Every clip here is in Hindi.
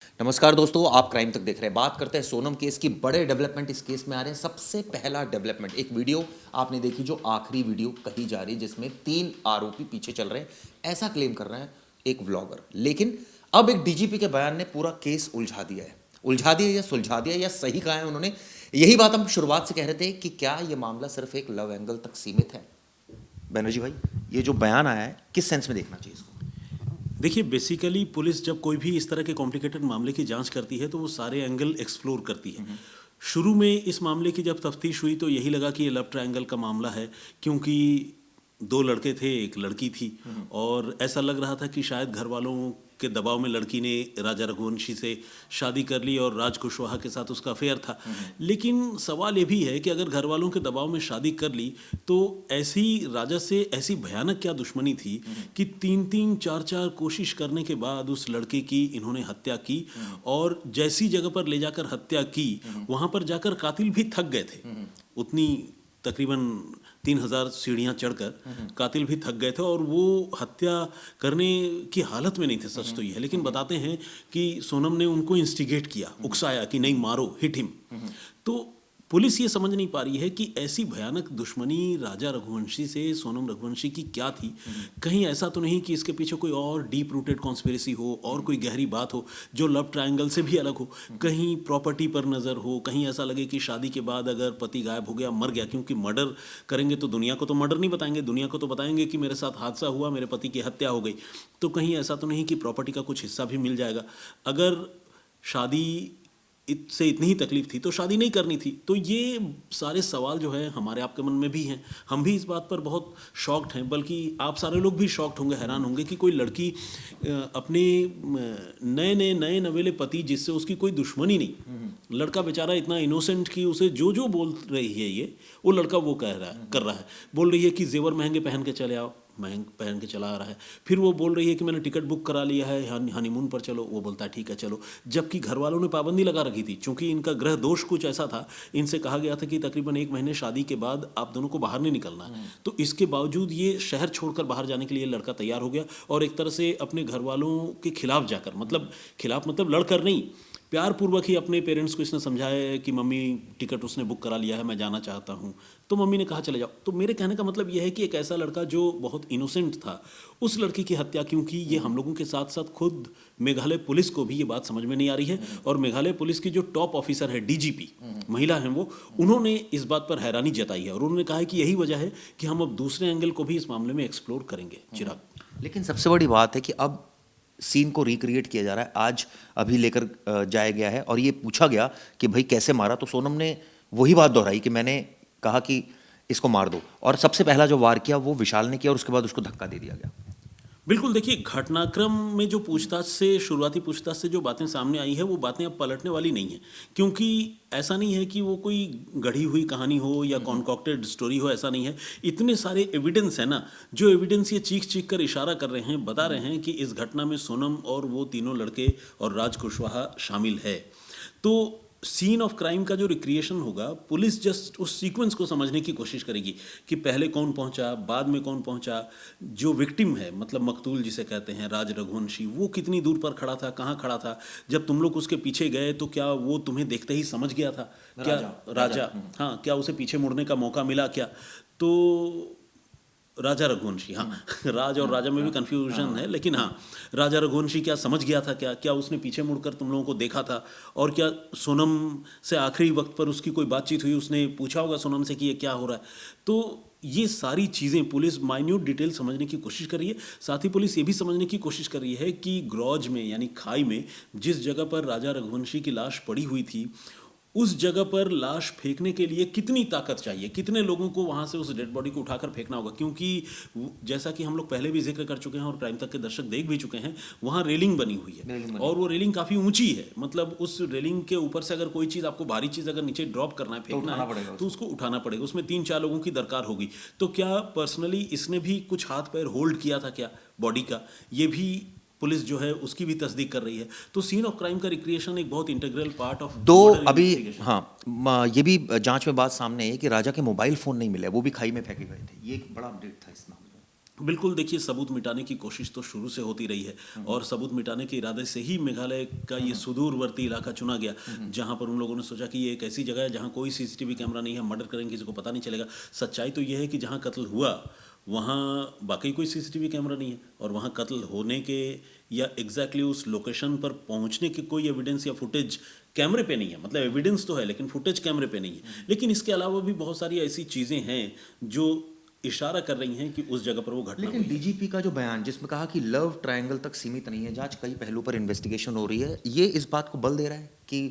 नमस्कार दोस्तों, आप क्राइम तक देख रहे हैं। बात करते हैं सोनम केस की। बड़े डेवलपमेंट इस केस में आ रहे हैं। सबसे पहला डेवलपमेंट, एक वीडियो आपने देखी जो आखिरी वीडियो कही जा रही है, जिसमें 3 आरोपी पीछे चल रहे हैं, ऐसा क्लेम कर रहे हैं एक व्लॉगर। लेकिन अब एक डीजीपी के बयान ने पूरा केस उलझा दिया है। उलझा दिया या सुलझा दिया या सही कहा है उन्होंने, यही बात हम शुरुआत से कह रहे थे कि क्या ये मामला सिर्फ एक लव एंगल तक सीमित है। बनर्जी भाई, ये जो बयान आया है किस सेंस में देखना चाहिए इसको? देखिए, बेसिकली पुलिस जब कोई भी इस तरह के कॉम्प्लिकेटेड मामले की जांच करती है तो वो सारे एंगल एक्सप्लोर करती है। शुरू में इस मामले की जब तफ्तीश हुई तो यही लगा कि ये लव ट्रायंगल का मामला है, क्योंकि 2 लड़के थे, एक लड़की थी, और ऐसा लग रहा था कि शायद घर वालों के दबाव में लड़की ने राजा रघुवंशी से शादी कर ली और राज कुशवाहा के साथ उसका अफेयर था। लेकिन सवाल ये भी है कि अगर घर वालों के दबाव में शादी कर ली तो ऐसी राजा से ऐसी भयानक क्या दुश्मनी थी कि 3-3 4-4 कोशिश करने के बाद उस लड़के की इन्होंने हत्या की, और जैसी जगह पर ले जाकर हत्या की वहां पर जाकर कातिल भी थक गए थे। उतनी तकरीबन 3000 सीढ़ियां चढ़कर कातिल भी थक गए थे और वो हत्या करने की हालत में नहीं थे। सच तो ये है, लेकिन बताते हैं कि सोनम ने उनको इंस्टिगेट किया, उकसाया कि नहीं मारो, हिट हिम। तो पुलिस ये समझ नहीं पा रही है कि ऐसी भयानक दुश्मनी राजा रघुवंशी से सोनम रघुवंशी की क्या थी। कहीं ऐसा तो नहीं कि इसके पीछे कोई और डीप रूटेड कॉन्स्पिरेसी हो और कोई गहरी बात हो जो लव ट्रायंगल से भी अलग हो। कहीं प्रॉपर्टी पर नज़र हो, कहीं ऐसा लगे कि शादी के बाद अगर पति गायब हो गया, मर गया, क्योंकि मर्डर करेंगे तो दुनिया को तो मर्डर नहीं बताएंगे, दुनिया को तो बताएंगे कि मेरे साथ हादसा हुआ, मेरे पति की हत्या हो गई। तो कहीं ऐसा तो नहीं कि प्रॉपर्टी का कुछ हिस्सा भी मिल जाएगा। अगर शादी से इतनी ही तकलीफ थी तो शादी नहीं करनी थी। तो ये सारे सवाल जो है हमारे आपके मन में भी हैं। हम भी इस बात पर बहुत शॉक्ड हैं, बल्कि आप सारे लोग भी शॉक्ड होंगे, हैरान होंगे कि कोई लड़की अपने नए नए नए नवेले पति जिससे उसकी कोई दुश्मनी नहीं, लड़का बेचारा इतना इनोसेंट कि उसे जो जो बोल रही है ये वो लड़का वो कह रहा है, कर रहा है। बोल रही है कि जेवर महंगे पहन के चले आओ, महंग पहन के चला आ रहा है। फिर वो बोल रही है कि मैंने टिकट बुक करा लिया है, हनीमून पर चलो, वो बोलता है ठीक है चलो। जबकि घर वालों ने पाबंदी लगा रखी थी, चूंकि इनका ग्रह दोष कुछ ऐसा था, इनसे कहा गया था कि तकरीबन 1 महीने शादी के बाद आप दोनों को बाहर नहीं निकलना है। तो इसके बावजूद ये शहर छोड़कर बाहर जाने के लिए लड़का तैयार हो गया, और एक तरह से अपने घर वालों के खिलाफ जाकर, मतलब खिलाफ मतलब लड़कर नहीं, प्यार पूर्वक ही अपने पेरेंट्स को इसने समझाया कि मम्मी टिकट उसने बुक करा लिया है, मैं जाना चाहता हूँ। तो मम्मी ने कहा चले जाओ। तो मेरे कहने का मतलब यह है कि एक ऐसा लड़का जो बहुत इनोसेंट था, उस लड़की की हत्या, क्योंकि ये हम लोगों के साथ साथ खुद मेघालय पुलिस को भी ये बात समझ में नहीं आ रही है, और मेघालय पुलिस की जो टॉप ऑफिसर है, डीजीपी महिला हैं वो, उन्होंने इस बात पर हैरानी जताई है और उन्होंने कहा है कि यही वजह है कि हम अब दूसरे एंगल को भी इस मामले में एक्सप्लोर करेंगे। चिराग, लेकिन सबसे बड़ी बात है कि अब सीन को रिक्रिएट किया जा रहा है। आज अभी लेकर जाया गया है और ये पूछा गया कि भाई कैसे मारा, तो सोनम ने वही बात दोहराई कि मैंने कहा कि इसको मार दो, और सबसे पहला जो वार किया वो विशाल ने किया और उसके बाद उसको धक्का दे दिया गया। बिल्कुल। देखिए, घटनाक्रम में जो पूछताछ से, शुरुआती पूछताछ से जो बातें सामने आई है वो बातें अब पलटने वाली नहीं है, क्योंकि ऐसा नहीं है कि वो कोई गढ़ी हुई कहानी हो या कॉन्कॉक्टेड स्टोरी हो, ऐसा नहीं है। इतने सारे एविडेंस है ना, जो एविडेंस ये चीख चीख कर इशारा कर रहे हैं, बता रहे हैं कि इस घटना में सोनम और वो तीनों लड़के और राज कुशवाहा शामिल है। तो सीन ऑफ क्राइम का जो रिक्रिएशन होगा, पुलिस जस्ट उस सीक्वेंस को समझने की कोशिश करेगी कि पहले कौन पहुंचा, बाद में कौन पहुंचा, जो विक्टिम है, मतलब मकतूल जिसे कहते हैं राज रघुवंशी, वो कितनी दूर पर खड़ा था, कहाँ खड़ा था। जब तुम लोग उसके पीछे गए तो क्या वो तुम्हें देखते ही समझ गया था? क्या राजा, हाँ, क्या उसे पीछे मुड़ने का मौका मिला क्या? तो राजा रघुवंशी, हाँ, राज और राजा में भी कंफ्यूजन है, लेकिन हाँ, राजा रघुवंशी क्या समझ गया था? क्या क्या उसने पीछे मुड़कर तुम लोगों को देखा था? और क्या सोनम से आखिरी वक्त पर उसकी कोई बातचीत हुई? उसने पूछा होगा सोनम से कि ये क्या हो रहा है? तो ये सारी चीज़ें पुलिस माइन्यूट डिटेल समझने की कोशिश कर रही है। साथ ही पुलिस ये भी समझने की कोशिश कर रही है कि ग्रॉज में, यानी खाई में, जिस जगह पर राजा रघुवंशी की लाश पड़ी हुई थी, उस जगह पर लाश फेंकने के लिए कितनी ताकत चाहिए, कितने लोगों को वहां से उस डेड बॉडी को उठाकर फेंकना होगा। क्योंकि जैसा कि हम लोग पहले भी जिक्र कर चुके हैं और क्राइम तक के दर्शक देख भी चुके हैं, वहां रेलिंग बनी हुई है और वो रेलिंग काफ़ी ऊंची है। मतलब उस रेलिंग के ऊपर से अगर कोई चीज़, आपको भारी चीज़ अगर नीचे ड्रॉप करना है, फेंकना है, तो उसको उठाना पड़ेगा। उसमें 3-4 लोगों की दरकार होगी। तो क्या पर्सनली इसने भी कुछ हाथ पैर होल्ड किया था क्या बॉडी का? ये भी पुलिस जो है उसकी भी तस्दीक कर रही है। तो सीन ऑफ क्राइम का रिक्रिएशन एक बहुत इंटीग्रल पार्ट ऑफ तो मर्डर अभी इन्वेस्टिगेशन। हाँ, ये भी जांच में बात सामने है कि राजा के मोबाइल फोन नहीं मिले, वो भी खाई में फेंके गए थे। ये एक बड़ा अपडेट था इस मामले में। बिल्कुल, देखिए सबूत मिटाने की कोशिश तो शुरू से होती रही है और सबूत मिटाने के इरादे से ही मेघालय का ये सुदूरवर्ती इलाका चुना गया, जहाँ पर उन लोगों ने सोचा कि ये एक ऐसी जगह है जहाँ कोई सीसीटीवी कैमरा नहीं है, मर्डर करेंगे किसी को पता नहीं चलेगा। सच्चाई तो ये है कि जहाँ कत्ल हुआ वहाँ वाकई कोई सीसीटीवी कैमरा नहीं है और वहाँ कत्ल होने के या एग्जैक्टली उस लोकेशन पर पहुँचने के कोई एविडेंस या फुटेज कैमरे पे नहीं है। मतलब एविडेंस तो है लेकिन फुटेज कैमरे पे नहीं है। लेकिन इसके अलावा भी बहुत सारी ऐसी चीज़ें हैं जो इशारा कर रही हैं कि उस जगह पर वो घटना लेकिन हुई है। डीजीपी का जो बयान जिसमें कहा कि लव ट्रायंगल तक सीमित नहीं है, जांच कई पहलू पर इन्वेस्टिगेशन हो रही है, ये इस बात को बल दे रहा है कि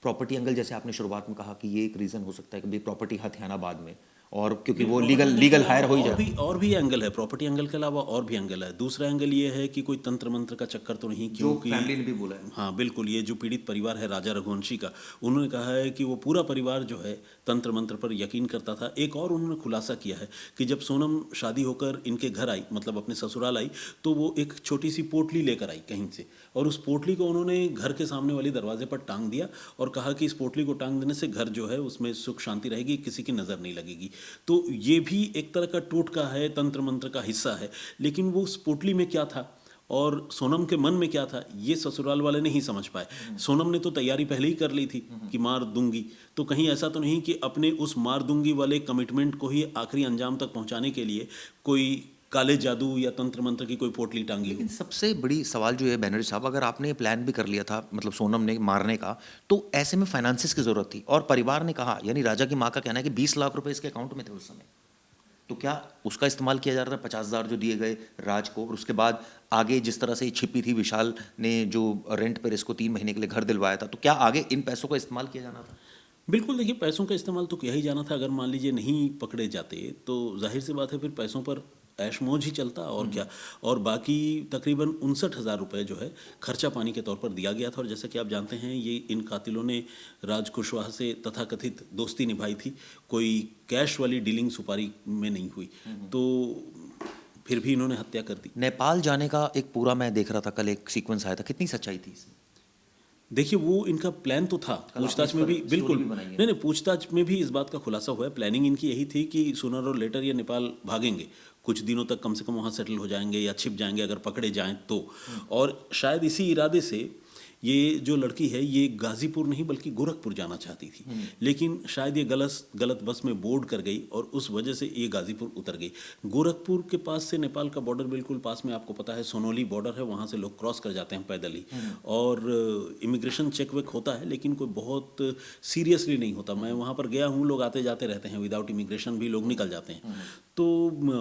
प्रॉपर्टी एंगल, जैसे आपने शुरुआत में कहा कि ये एक रीजन हो सकता है कि भाई प्रॉपर्टी हथियानाबाद में, और क्योंकि वो लीगल हायर हो ही जाए। और भी एंगल है, प्रॉपर्टी एंगल के अलावा और भी एंगल है। दूसरा एंगल ये है कि कोई तंत्र मंत्र का चक्कर तो नहीं, जो क्योंकि फैमिली ने भी बोला है। हाँ बिल्कुल, ये जो पीड़ित परिवार है राजा रघुवंशी का, उन्होंने कहा है कि वो पूरा परिवार जो है तंत्र मंत्र पर यकीन करता था। एक और उन्होंने खुलासा किया है कि जब सोनम शादी होकर इनके घर आई, मतलब अपने ससुराल आई, तो वो एक छोटी सी पोटली लेकर आई कहीं से, और उस पोटली को उन्होंने घर के सामने वाली दरवाजे पर टांग दिया और कहा कि इस पोटली को टांग देने से घर जो है उसमें सुख शांति रहेगी, किसी की नज़र नहीं लगेगी। तो ये भी एक तरह का टोटका है, तंत्र मंत्र का हिस्सा है। लेकिन वो उस पोटली में क्या था और सोनम के मन में क्या था, ये ससुराल वाले नहीं समझ पाए। सोनम ने तो तैयारी पहले ही कर ली थी कि मार दूंगी, तो कहीं ऐसा तो नहीं कि अपने उस मार दूंगी वाले कमिटमेंट को ही आखिरी अंजाम तक पहुंचाने के लिए कोई काले जादू या तंत्र मंत्र की कोई पोटली टांगी हो। लेकिन सबसे बड़ी सवाल जो है बैनर्जी साहब, अगर आपने प्लान भी कर लिया था मतलब सोनम ने मारने का, तो ऐसे में फाइनेंसिस की जरूरत थी, और परिवार ने कहा, यानी राजा की माँ का कहना है कि 20 लाख रुपए इसके अकाउंट में थे उस समय, तो क्या उसका इस्तेमाल किया जा रहा था? 50,000 जो दिए गए राज को, और उसके बाद आगे जिस तरह से ये छिपी थी, विशाल ने जो रेंट पर इसको 3 महीने के लिए घर दिलवाया था, तो क्या आगे इन पैसों का इस्तेमाल किया जाना था? बिल्कुल, देखिए पैसों का इस्तेमाल तो किया ही जाना था। अगर मान लीजिए नहीं पकड़े जाते तो जाहिर सी बात है फिर पैसों पर ऐश मौज ही चलता और क्या। और बाकी तकरीबन 59,000 रुपये जो है खर्चा पानी के तौर पर दिया गया था। और जैसा कि आप जानते हैं, ये इन कातिलों ने राज कुशवाहा से तथाकथित दोस्ती निभाई थी, कोई कैश वाली डीलिंग सुपारी में नहीं हुई, तो फिर भी इन्होंने हत्या कर दी। नेपाल जाने का एक पूरा, मैं देख रहा था कल एक सीक्वेंस आया था, कितनी सच्चाई थी इसमें? देखिए वो इनका प्लान तो था, पूछताछ में भी बिल्कुल नहीं नहीं, पूछताछ में भी इस बात का खुलासा हुआ है। प्लानिंग इनकी यही थी कि सूनर और लेटर ये नेपाल भागेंगे, कुछ दिनों तक कम से कम वहाँ सेटल हो जाएंगे या छिप जाएंगे अगर पकड़े जाएं तो। और शायद इसी इरादे से ये जो लड़की है ये गाजीपुर नहीं बल्कि गोरखपुर जाना चाहती थी, लेकिन शायद ये गलत बस में बोर्ड कर गई और उस वजह से ये गाजीपुर उतर गई। गोरखपुर के पास से नेपाल का बॉर्डर बिल्कुल पास में, आपको पता है सोनोली बॉर्डर है, वहाँ से लोग क्रॉस कर जाते हैं पैदल ही, और इमिग्रेशन चेक वेक होता है लेकिन कोई बहुत सीरियसली नहीं होता। मैं वहाँ पर गया हूँ, लोग आते जाते रहते हैं, विदाउट इमिग्रेशन भी लोग निकल जाते हैं। तो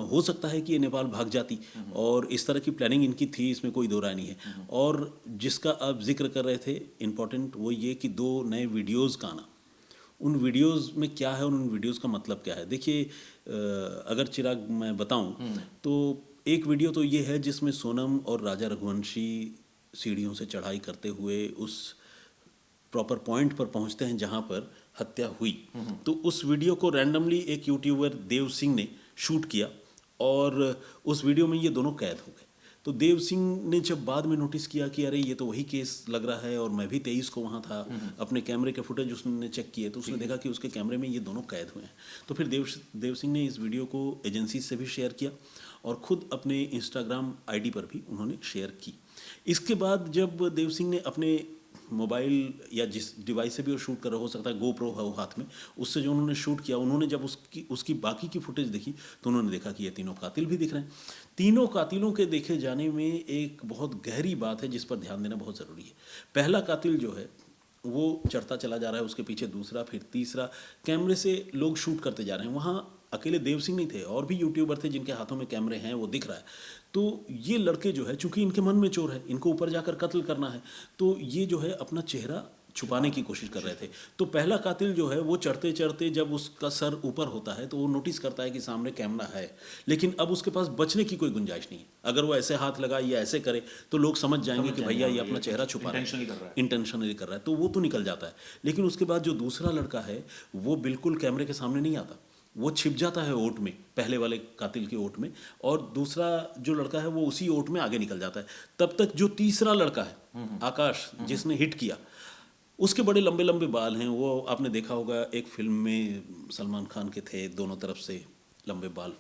हो सकता है कि ये नेपाल भाग जाती, और इस तरह की प्लानिंग इनकी थी, इसमें कोई दो राय नहीं है। और जिसका आप जिक्र कर रहे थे इम्पोर्टेंट, वो ये कि 2 नए वीडियोज़ का आना, उन वीडियोज़ में क्या है और उन वीडियोज़ का मतलब क्या है। देखिए अगर चिराग मैं बताऊं तो एक वीडियो तो ये है जिसमें सोनम और राजा रघुवंशी सीढ़ियों से चढ़ाई करते हुए उस प्रॉपर पॉइंट पर पहुंचते हैं जहां पर हत्या हुई। तो उस वीडियो को रैंडमली एक यूट्यूबर देव सिंह ने शूट किया और उस वीडियो में ये दोनों कैद हो गए। तो देव सिंह ने जब बाद में नोटिस किया कि अरे ये तो वही केस लग रहा है और मैं भी 23 को वहाँ था, अपने कैमरे के फुटेज उसने चेक किए तो उसने देखा कि उसके कैमरे में ये दोनों कैद हुए हैं। तो फिर देव सिंह ने इस वीडियो को एजेंसी से भी शेयर किया और ख़ुद अपने इंस्टाग्राम आईडी पर भी उन्होंने शेयर की। इसके बाद जब देव सिंह ने अपने मोबाइल या जिस डिवाइस से भी वो शूट कर रहा, हो सकता है गोप्रो है वो हाथ में, उससे जो उन्होंने शूट किया, उन्होंने जब उसकी बाकी की फुटेज देखी तो उन्होंने देखा कि ये तीनों कातिल भी दिख रहे हैं। तीनों कातिलों के देखे जाने में एक बहुत गहरी बात है जिस पर ध्यान देना बहुत ज़रूरी है। पहला कातिल जो है वो चढ़ता चला जा रहा है, उसके पीछे दूसरा, फिर तीसरा, कैमरे से लोग शूट करते जा रहे हैं। वहाँ अकेले देव सिंह नहीं थे, और भी यूट्यूबर थे जिनके हाथों में कैमरे हैं, वो दिख रहा है। तो ये लड़के जो है, चूंकि इनके मन में चोर है, इनको ऊपर जाकर कत्ल करना है, तो ये जो है अपना चेहरा छुपाने की कोशिश कर रहे थे। तो पहला कातिल जो है वो चढ़ते चढ़ते जब उसका सर ऊपर होता है तो वो नोटिस करता है कि सामने कैमरा है, लेकिन अब उसके पास बचने की कोई गुंजाइश नहीं है। अगर वो ऐसे हाथ लगाए या ऐसे करे तो लोग समझ जाएंगे कि भैया ये अपना चेहरा छुपा रहा है, इंटेंशनली कर रहा है, तो वो तो निकल जाता है। लेकिन उसके बाद जो दूसरा लड़का है वो बिल्कुल कैमरे के सामने नहीं आता, वो छिप जाता है ओट में, पहले वाले कातिल के ओट में, और दूसरा जो लड़का है वो उसी ओट में आगे निकल जाता है। तब तक जो तीसरा लड़का है आकाश, जिसने हिट किया, उसके बड़े लंबे लंबे बाल हैं। वो आपने देखा होगा एक फिल्म में सलमान खान के थे, दोनों तरफ से लंबे बाल।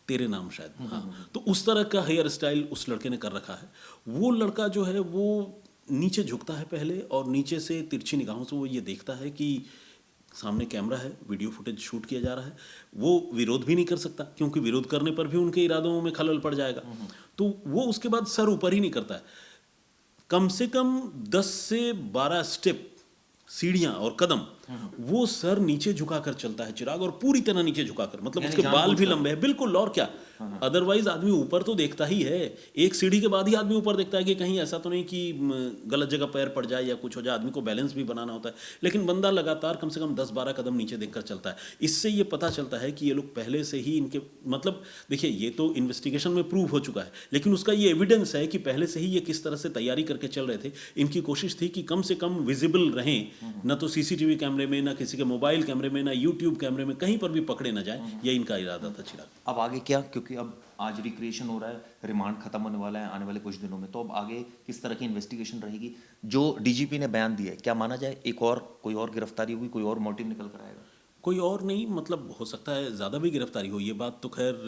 तेरे नाम शायद, हाँ। तो उस तरह का हेयर स्टाइल उस लड़के ने कर रखा है। वो लड़का जो है वो नीचे झुकता है पहले, और नीचे से तिरछी निगाहों से वो ये देखता है कि सामने कैमरा है, वीडियो फुटेज शूट किया जा रहा है। वो विरोध भी नहीं कर सकता, क्योंकि विरोध करने पर भी उनके इरादों में खलल पड़ जाएगा। तो वो उसके बाद सर ऊपर ही नहीं करता है। कम से कम 10 से 12 स्टेप, सीढ़ियां और कदम, वो सर नीचे झुकाकर चलता है चिराग, और पूरी तरह नीचे झुकाकर, मतलब यानी उसके बाल भी जानबूझकर। लंबे हैं बिल्कुल। और क्या, अदरवाइज आदमी ऊपर तो देखता ही है, एक सीढ़ी के बाद ही आदमी ऊपर देखता है कि कहीं ऐसा तो नहीं कि गलत जगह पैर पड़ जाए या कुछ हो जाए। आदमी को बैलेंस भी बनाना होता है, लेकिन बंदा लगातार कम से कम 10-12 कदम नीचे देखकर चलता है। इससे ये पता चलता है कि ये लोग पहले से ही इनके, मतलब देखिए ये तो इन्वेस्टिगेशन में प्रूव हो चुका है, लेकिन उसका ये एविडेंस है कि पहले से ही ये किस तरह से तैयारी करके चल रहे थे। इनकी कोशिश थी कि कम से कम विजिबल रहें, न तो सीसीटीवी कैमरे में, ना किसी के मोबाइल कैमरे में, ना यूट्यूब कैमरे में, कहीं पर भी पकड़े ना जाए। यह इनका इरादा था चिराग। अब आगे क्या, क्योंकि अब आज रिक्रिएशन हो रहा है, रिमांड खत्म होने वाला है आने वाले कुछ दिनों में, तो अब आगे किस तरह की इन्वेस्टिगेशन रहेगी? जो डीजीपी ने बयान दिया है, क्या माना जाए एक और कोई और गिरफ्तारी होगी, कोई और मोटिव निकल कर आएगा? कोई और नहीं, मतलब हो सकता है ज़्यादा भी गिरफ्तारी हो। ये बात तो खैर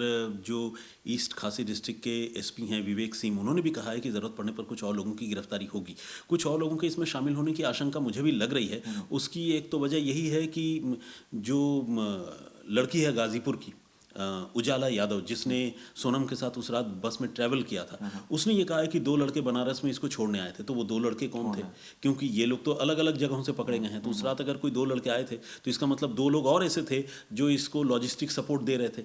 जो ईस्ट खासी डिस्ट्रिक्ट के एसपी हैं विवेक सिंह, उन्होंने भी कहा है कि ज़रूरत पड़ने पर कुछ और लोगों की गिरफ्तारी होगी। कुछ और लोगों के इसमें शामिल होने की आशंका मुझे भी लग रही है। उसकी एक तो वजह यही है कि जो लड़की है गाज़ीपुर की, उजाला यादव, जिसने सोनम के साथ उस रात बस में ट्रैवल किया था, उसने ये कहा है कि 2 लड़के बनारस में इसको छोड़ने आए थे। तो वो 2 लड़के कौन थे? क्योंकि ये लोग तो अलग अलग जगहों से पकड़े गए हैं, तो उस रात अगर कोई 2 लड़के आए थे तो इसका मतलब 2 लोग और ऐसे थे जो इसको लॉजिस्टिक सपोर्ट दे रहे थे।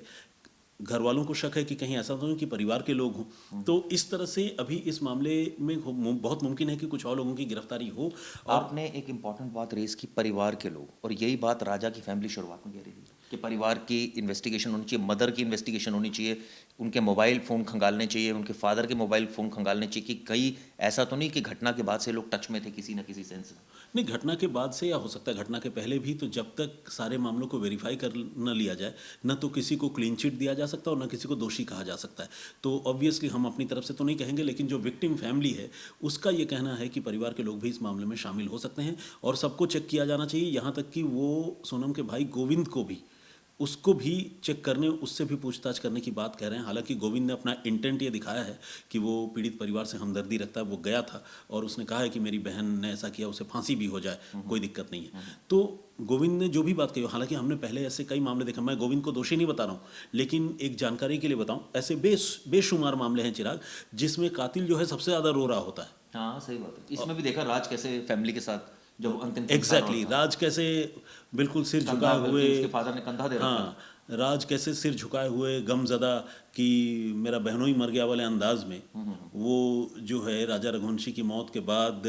घर वालों को शक है कि कहीं ऐसा तो नहीं कि परिवार के लोग हों। तो इस तरह से अभी इस मामले में बहुत मुमकिन है कि कुछ और लोगों की गिरफ्तारी हो। और आपने एक इम्पॉर्टेंट बात रेस की, परिवार के लोग, और यही बात राजा की फैमिली शुरुआत में कह रही थी कि परिवार की इन्वेस्टिगेशन होनी चाहिए, मदर की इन्वेस्टिगेशन होनी चाहिए, उनके मोबाइल फ़ोन खंगालने चाहिए, उनके फादर के मोबाइल फ़ोन खंगालने चाहिए कि कहीं ऐसा तो नहीं कि घटना के बाद से लोग टच में थे किसी न किसी सेंस में। नहीं, घटना के बाद से या हो सकता है घटना के पहले भी, तो जब तक सारे मामलों को वेरीफाई कर न लिया जाए, न तो किसी को क्लीन चिट दिया जा सकता और न किसी को दोषी कहा जा सकता है। तो ऑब्वियसली हम अपनी तरफ से तो नहीं कहेंगे, लेकिन जो विक्टिम फैमिली है उसका ये कहना है कि परिवार के लोग भी इस मामले में शामिल हो सकते हैं, और सबको चेक किया जाना चाहिए। यहाँ तक कि वो सोनम के भाई गोविंद को भी, उसको भी चेक करने, उससे भी पूछताछ करने की बात कह रहे हैं। हालांकि गोविंद ने अपना इंटेंट ये दिखाया है कि वो पीड़ित परिवार से हमदर्दी रखता है। वो गया था और उसने कहा है कि मेरी बहन ने ऐसा किया, उसे फांसी भी हो जाए, कोई दिक्कत नहीं है। तो गोविंद ने जो भी बात कही, हालांकि हमने पहले ऐसे कई मामले देखे, मैं गोविंद को दोषी नहीं बता रहा हूँ, लेकिन एक जानकारी के लिए बताऊँ, ऐसे बेशुमार मामले हैं चिराग, जिसमें कातिल जो है सबसे ज़्यादा रो रहा होता है। हाँ सही बात है। इसमें भी देखा राज कैसे फैमिली के साथ जब अंतिम एग्जैक्टली राज कैसे बिल्कुल सिर झुकाए हुए, उसके फादर ने कंधा दे रखा हाँ, राज कैसे सिर झुकाए हुए गमज़दा कि मेरा बहनों ही मर गया वाले अंदाज में, वो जो है राजा रघुवंशी की मौत के बाद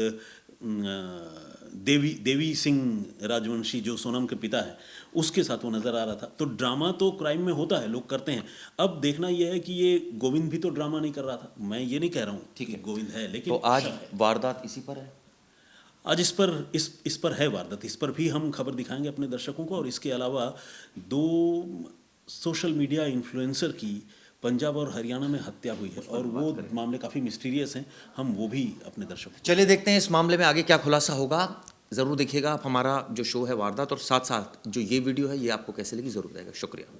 देवी सिंह राजवंशी जो सोनम के पिता है, उसके साथ वो नज़र आ रहा था। तो ड्रामा तो क्राइम में होता है, लोग करते हैं। अब देखना यह है कि ये गोविंद भी तो ड्रामा नहीं कर रहा था। मैं ये नहीं कह रहा हूँ ठीक कि है, गोविंद है, लेकिन तो आज वारदात इसी पर है। आज इस पर है वारदात, इस पर भी हम खबर दिखाएंगे अपने दर्शकों को। और इसके अलावा 2 सोशल मीडिया इन्फ्लुएंसर की पंजाब और हरियाणा में हत्या हुई है, और वो मामले काफ़ी मिस्टीरियस हैं, हम वो भी अपने दर्शकों चलिए देखते हैं इस मामले में आगे क्या खुलासा होगा। ज़रूर देखिएगा आप हमारा जो शो है वारदात, और साथ साथ जो ये वीडियो है ये आपको कैसे लगी ज़रूर बताइएगा। शुक्रिया।